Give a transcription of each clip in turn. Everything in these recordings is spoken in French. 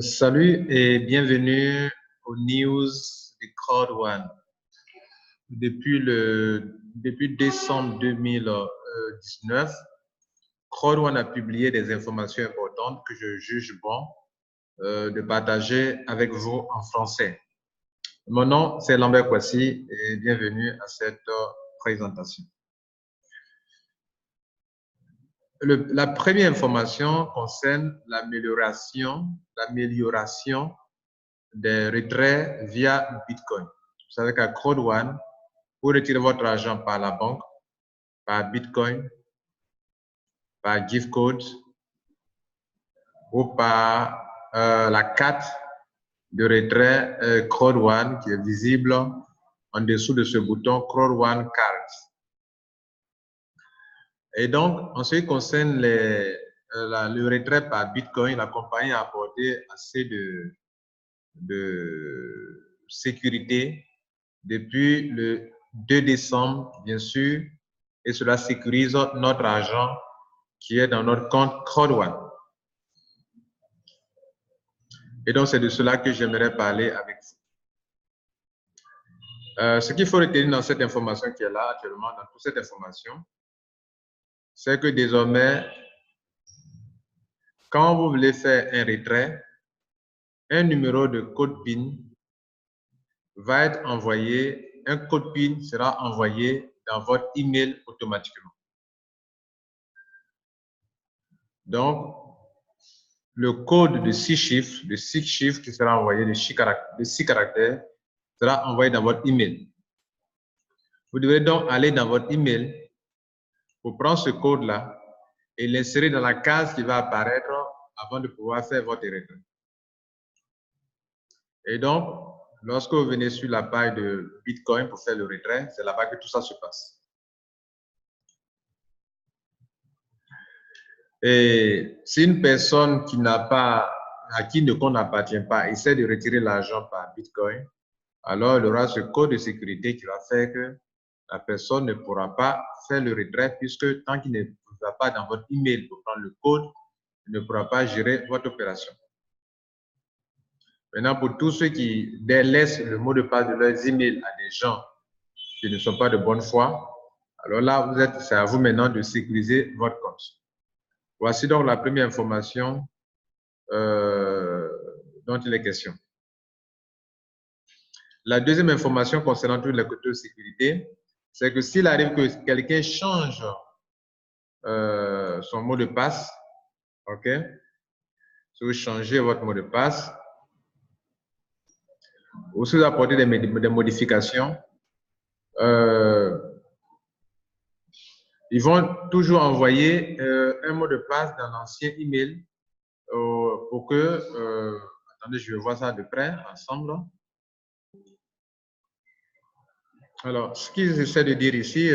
Salut et bienvenue aux news de Crowd1. Depuis décembre 2019, Crowd1 a publié des informations importantes que je juge bon de partager avec vous en français. Mon nom, c'est Lambert Kwasi et bienvenue à cette présentation. La première information concerne l'amélioration des retraits via Bitcoin. Vous savez qu'à Crowd1, vous retirez votre argent par la banque, par Bitcoin, par gift code ou par la carte de retrait Crowd1 qui est visible en dessous de ce bouton Crowd1 Card. Et donc, en ce qui concerne le retrait par Bitcoin, la compagnie a apporté assez de sécurité depuis le 2 décembre, bien sûr, et cela sécurise notre argent qui est dans notre compte Crowd1. Et donc, c'est de cela que j'aimerais parler avec vous. Ce qu'il faut retenir dans cette information qui est là actuellement, dans toute cette information, c'est que désormais, quand vous voulez faire un retrait, un numéro de code PIN va être envoyé, un code PIN sera envoyé dans votre email automatiquement. Donc, le code de 6 chiffres qui sera envoyé de 6 caractères, sera envoyé dans votre email. Vous devrez donc aller dans votre email pour prendre ce code-là et l'insérer dans la case qui va apparaître avant de pouvoir faire votre retrait. Et donc, lorsque vous venez sur la page de Bitcoin pour faire le retrait, c'est là-bas que tout ça se passe. Et si une personne à qui le compte n'appartient pas essaie de retirer l'argent par Bitcoin, alors il aura ce code de sécurité qui va faire que la personne ne pourra pas faire le retrait puisque tant qu'il ne va pas dans votre email pour prendre le code, il ne pourra pas gérer votre opération. Maintenant, pour tous ceux qui délaissent le mot de passe de leurs emails à des gens qui ne sont pas de bonne foi, alors là, c'est à vous maintenant de sécuriser votre compte. Voici donc la première information dont il est question. La deuxième information concernant tous les côtés de sécurité, c'est que s'il arrive que quelqu'un change son mot de passe, ok, si vous changez votre mot de passe, ou si vous apportez des modifications, ils vont toujours envoyer un mot de passe dans l'ancien email pour que, attendez, je vais voir ça de près, ensemble. Alors, ce qu'ils essaient de dire ici,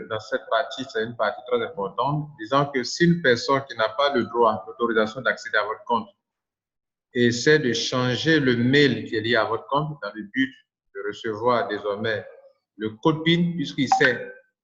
dans cette partie, c'est une partie très importante, disant que si une personne qui n'a pas le droit, l'autorisation d'accéder à votre compte, essaie de changer le mail qui est lié à votre compte dans le but de recevoir désormais le code PIN,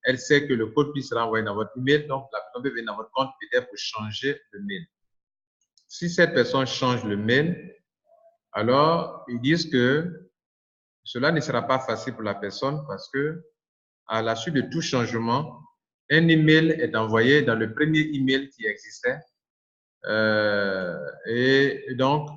elle sait que le code PIN sera envoyé dans votre email, donc la personne peut venir dans votre compte peut-être pour changer le mail. Si cette personne change le mail, alors ils disent que cela ne sera pas facile pour la personne parce que à la suite de tout changement, un email est envoyé dans le premier email qui existait. Et donc,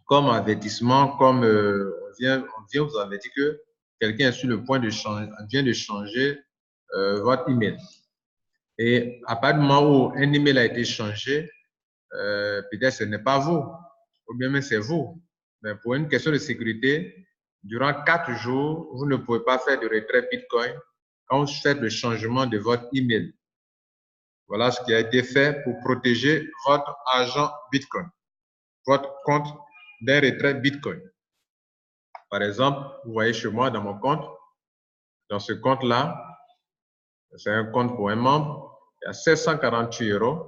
comme avertissement, comme on vient vous avertir que quelqu'un est sur le point de changer votre email. Et à partir du moment où un email a été changé, peut-être ce n'est pas vous, ou bien même c'est vous. Mais pour une question de sécurité, durant 4 jours, vous ne pouvez pas faire de retrait Bitcoin quand vous faites le changement de votre email. Voilà ce qui a été fait pour protéger votre argent Bitcoin, votre compte d'un retrait Bitcoin. Par exemple, vous voyez chez moi dans mon compte, dans ce compte-là, c'est un compte pour un membre, il y a 748 €.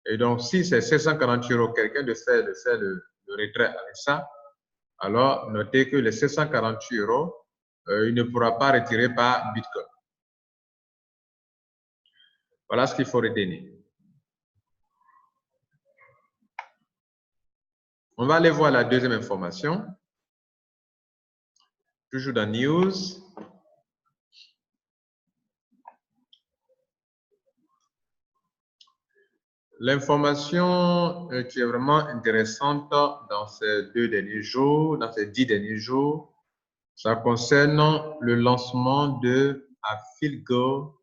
Et donc, si c'est 748 €, quelqu'un de faire le retrait avec ça, alors notez que les 748 €, il ne pourra pas retirer par Bitcoin. Voilà ce qu'il faut retenir. On va aller voir la deuxième information. Toujours dans News. L'information qui est vraiment intéressante dans ces 10 derniers jours, ça concerne le lancement de Afilgo,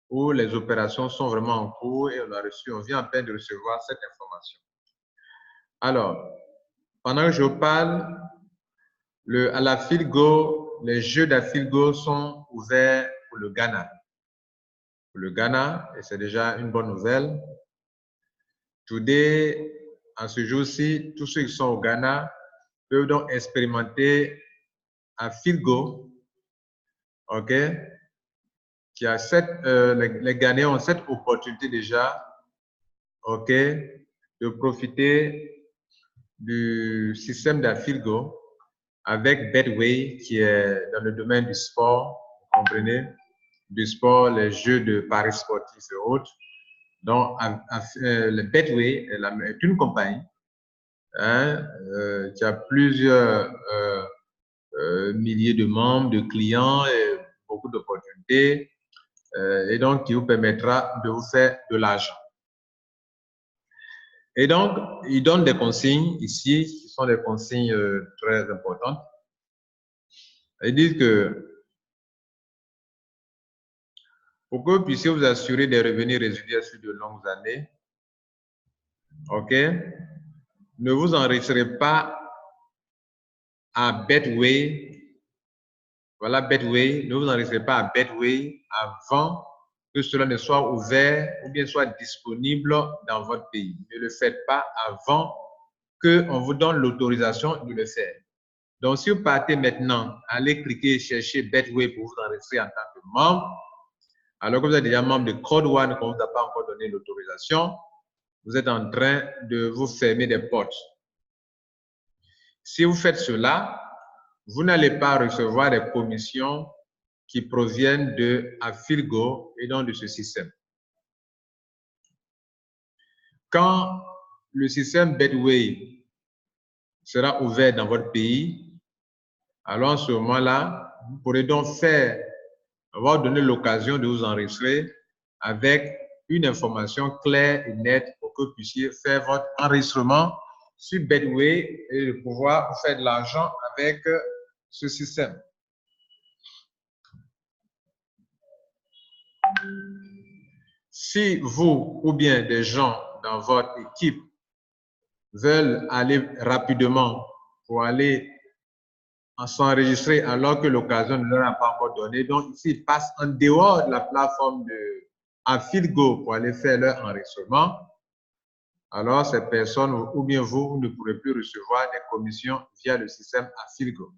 où les opérations sont vraiment en cours et on vient à peine de recevoir cette information. Alors, pendant que je vous parle, à l'Afilgo, les jeux d'Afilgo sont ouverts pour le Ghana. Pour le Ghana, et c'est déjà une bonne nouvelle. Today, en ce jour-ci, tous ceux qui sont au Ghana peuvent donc expérimenter Afilgo, ok? Les Ghanéens ont cette opportunité déjà, ok, de profiter du système d'Afilgo avec Betway qui est dans le domaine du sport, vous comprenez, du sport, les jeux de paris sportifs et autres. Donc, le Betway est une compagnie qui a plusieurs milliers de membres, de clients et beaucoup d'opportunités. Et donc, qui vous permettra de vous faire de l'argent. Et donc, ils donnent des consignes ici, qui sont des consignes très importantes. Ils disent que pour que vous puissiez vous assurer des revenus résiduels sur de longues années, ok, ne vous enregistrez pas à Betway. Voilà Betway, ne vous enregistrez pas à Betway avant que cela ne soit ouvert ou bien soit disponible dans votre pays. Ne le faites pas avant qu'on vous donne l'autorisation de le faire. Donc, si vous partez maintenant, allez cliquer et chercher Betway pour vous enregistrer en tant que membre, alors que vous êtes déjà membre de Code One, qu'on ne vous a pas encore donné l'autorisation, vous êtes en train de vous fermer des portes. Si vous faites cela, vous n'allez pas recevoir des commissions qui proviennent de Afilgo et donc de ce système. Quand le système Betway sera ouvert dans votre pays, alors en ce moment-là, vous pourrez donc avoir donné l'occasion de vous enregistrer avec une information claire et nette pour que vous puissiez faire votre enregistrement sur Betway et de pouvoir faire de l'argent avec ce système. Si vous ou bien des gens dans votre équipe veulent aller rapidement pour aller s'enregistrer alors que l'occasion ne leur a pas encore donné, donc ici, ils passent en dehors de la plateforme de Afilgo pour aller faire leur enregistrement, alors ces personnes ou bien vous ne pourrez plus recevoir des commissions via le système Afilgo.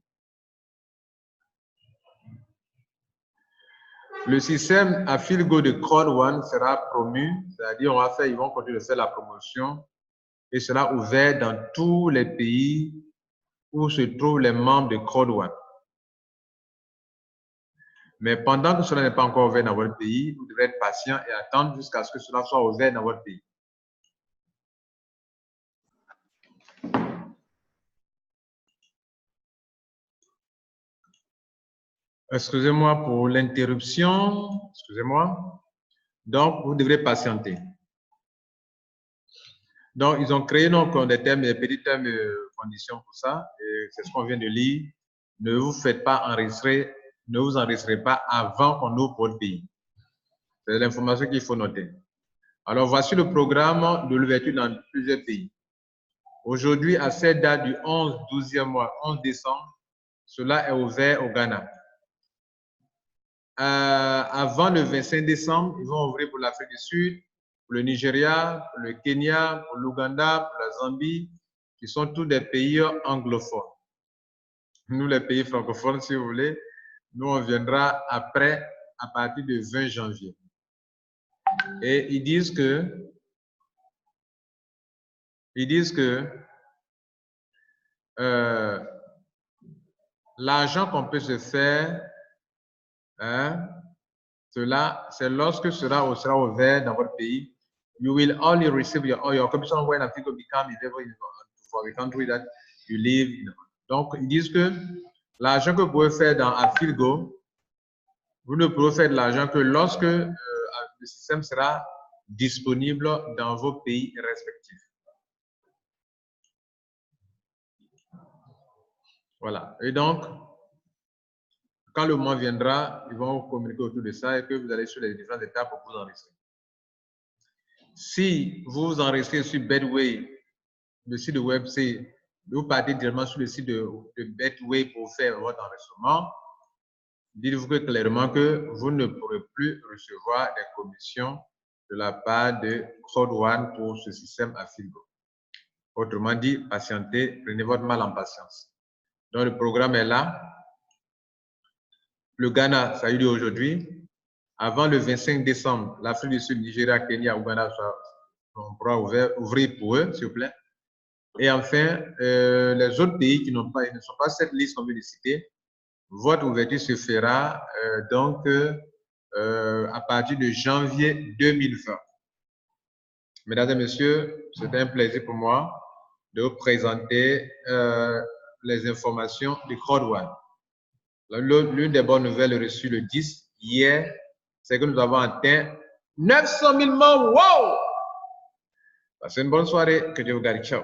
Le système Afilgo de Code One sera promu, c'est-à-dire ils vont continuer de faire la promotion et sera ouvert dans tous les pays où se trouvent les membres de Code One. Mais pendant que cela n'est pas encore ouvert dans votre pays, vous devrez être patient et attendre jusqu'à ce que cela soit ouvert dans votre pays. Excusez-moi pour l'interruption. Excusez-moi. Donc, vous devrez patienter. Donc, ils ont créé donc des termes, des petits termes conditions pour ça. C'est ce qu'on vient de lire. Ne vous faites pas enregistrer, ne vous enregistrez pas avant qu'on ouvre votre pays. C'est l'information qu'il faut noter. Alors, voici le programme de l'ouverture dans plusieurs pays. Aujourd'hui, à cette date du 12e mois, 11 décembre, cela est ouvert au Ghana. Avant le 25 décembre, ils vont ouvrir pour l'Afrique du Sud, pour le Nigeria, pour le Kenya, pour l'Ouganda, pour la Zambie, qui sont tous des pays anglophones. Nous, les pays francophones, si vous voulez, nous, on viendra après, à partir du 20 janvier. Et ils disent que l'argent qu'on peut se faire, cela, c'est lorsque sera ouvert dans votre pays. You will only receive your commission when Afilgo become available in for the country that you live in. Donc, ils disent que l'argent que vous pouvez faire dans Afilgo, vous ne pouvez faire de l'argent que lorsque le système sera disponible dans vos pays respectifs. Voilà. Et donc, quand le moment viendra, ils vont vous communiquer autour de ça et que vous allez sur les différentes étapes pour vous enregistrer. Si vous vous enregistrez sur Betway, le site de web, c'est vous partez directement sur le site de Betway pour faire votre enregistrement. Dites-vous clairement que vous ne pourrez plus recevoir des commissions de la part de Crowd1 pour ce système Afilgo. Autrement dit, patientez, prenez votre mal en patience. Donc, le programme est là. Le Ghana, ça a eu lieu aujourd'hui. Avant le 25 décembre, l'Afrique du Sud, Nigeria, Kenya, Ouganda, on pourra ouvrir pour eux, s'il vous plaît. Et enfin, les autres pays qui ne sont pas sur cette liste qu'on vient de citer, votre ouverture se fera donc à partir de janvier 2020. Mesdames et messieurs, c'est un plaisir pour moi de vous présenter les informations du Crowd1. L'une des bonnes nouvelles reçues le 10 hier, c'est que nous avons atteint 900 000 membres. Wow! Passez une bonne soirée, que Dieu vous garde. Ciao.